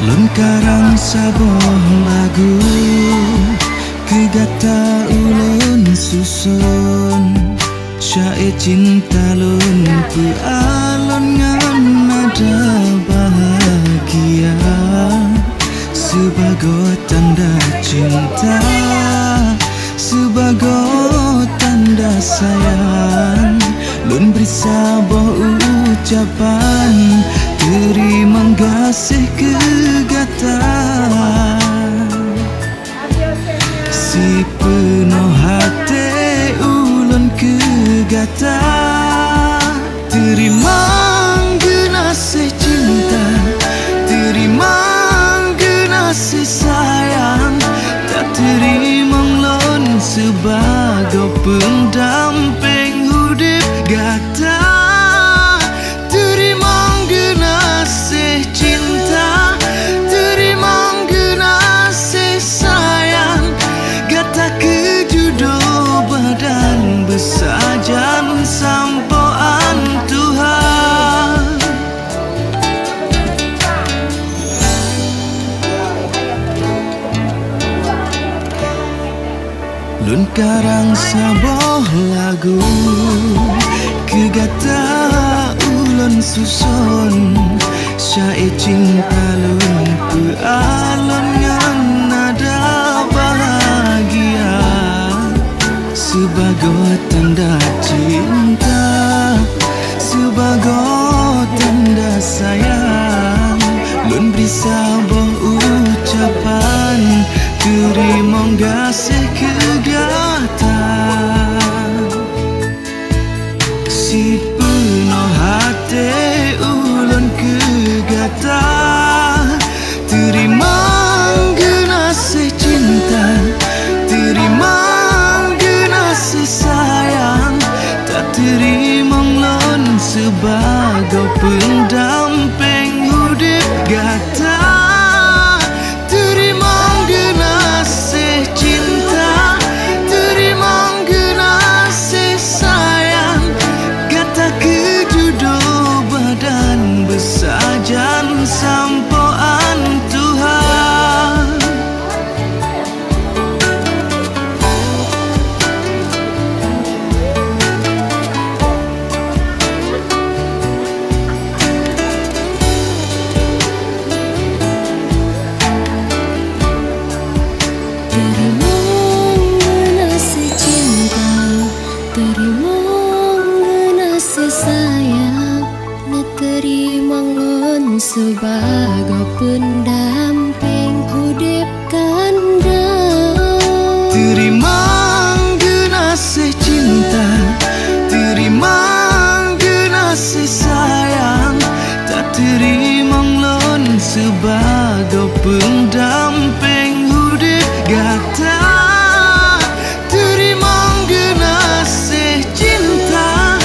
Lun karang saboh lagu kegata ulun susun syair cinta lun ku alon ngan nada bahagia sebagai tanda cinta, sebagai tanda sayang. Lun beri saboh ucapan terima kasih kegata si penuh hati ulun kegata. Terima kasih cinta, terima kasih sayang, tak terima ulun sebagai pendamping hidup gata. Besajan sampoan Tuhan. Lun karang saboh lagu kegata ulun susun syair cinta lun ku alon ngan nada bahagia sebagai tanda cinta, sebagai tanda sayang. Lun beri saboh ucapan terima kasih kegata si penuh hati ulun kegata. Terima kasih cinta, terima sayang, tak terima ulun sebagai pendamping hidup gata. Terima kasih cinta, terima kasih sayang, gata kejodoh badan besajan sampoan Tuhan. Sebagai pendamping hidup kanda. Terima kasih cinta, terima kasih sayang, tak terima ulun sebagai pendamping hidup gata. Terima kasih cinta,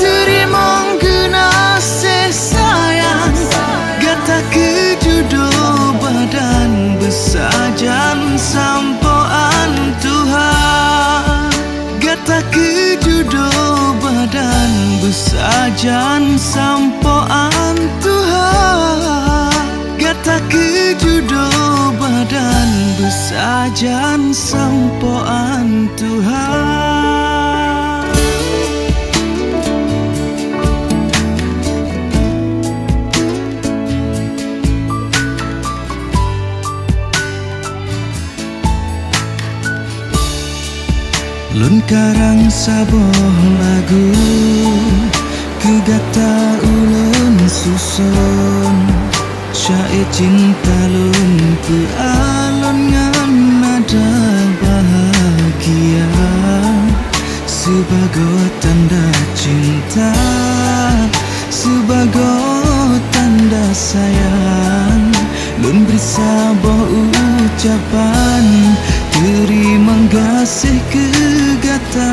terima kasih sayang, gata kejodoh badan besajan sampoan Tuhan. Gata kejodoh badan besajan sampoan Tuhan. Gata kejodoh badan besajan sampoan Tuhan. Lun karang saboh lagu kegata ulun susun syair cinta lun ku alon ngan nada bahagia sebagai tanda cinta, sebagai tanda sayang. Lun beri saboh ucapan terima kasih kegata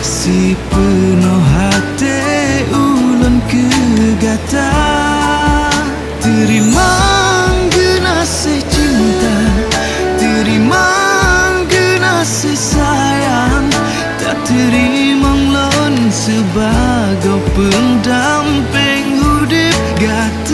si penuh hati ulun kegata. Terima kasih cinta, terima kasih sayang, tak terima ulun sebagai pendamping hidup gata.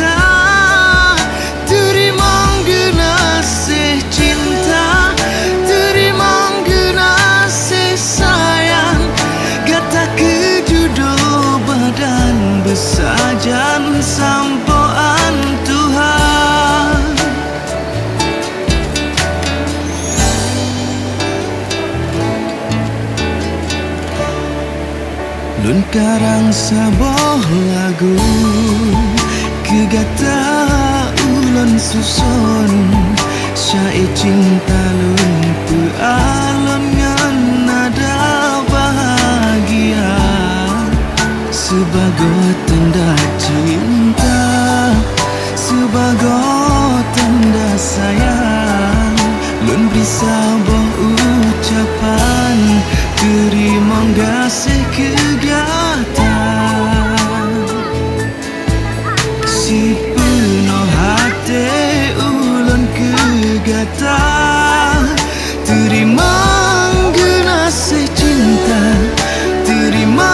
Lun karang saboh lagu kegata ulun susun syair cinta lun pealon ngan nada bahagia sebagai tanda cinta, sebagai tanda sayang. Lun beri saboh ucapan terima kasih kegata si penuh hati ulun kegata terima kasih cinta, terima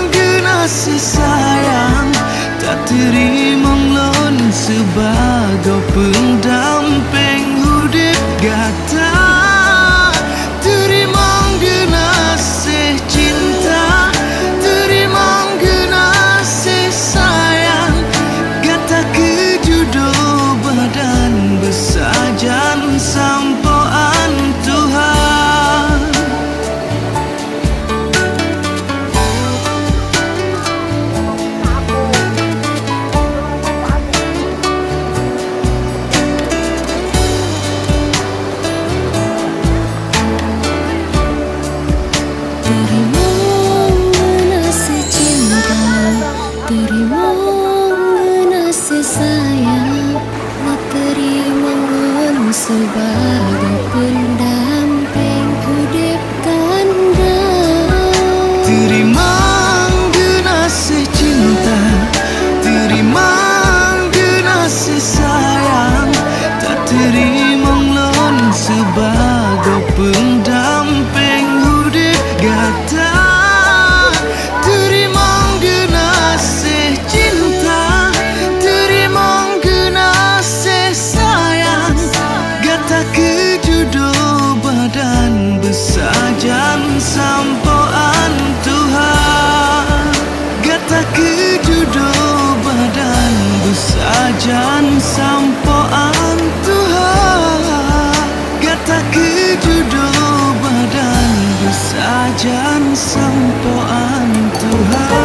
kasih sayang. Tak terima lun sebagai pendamping hidup gata. Sajan sampoan Tuhan. Terima kasih cinta, terima kasih sayang. Terima sebagai pendamping hidup kanda. Terima kasih cinta, terima kasih sayang. Tak terima lon sebagai pendamping hidup gata. Sajan sampoan Tuhan, gata kejodoh badan besajan sampoan Tuhan, gata kejodoh badan besajan sampoan Tuhan.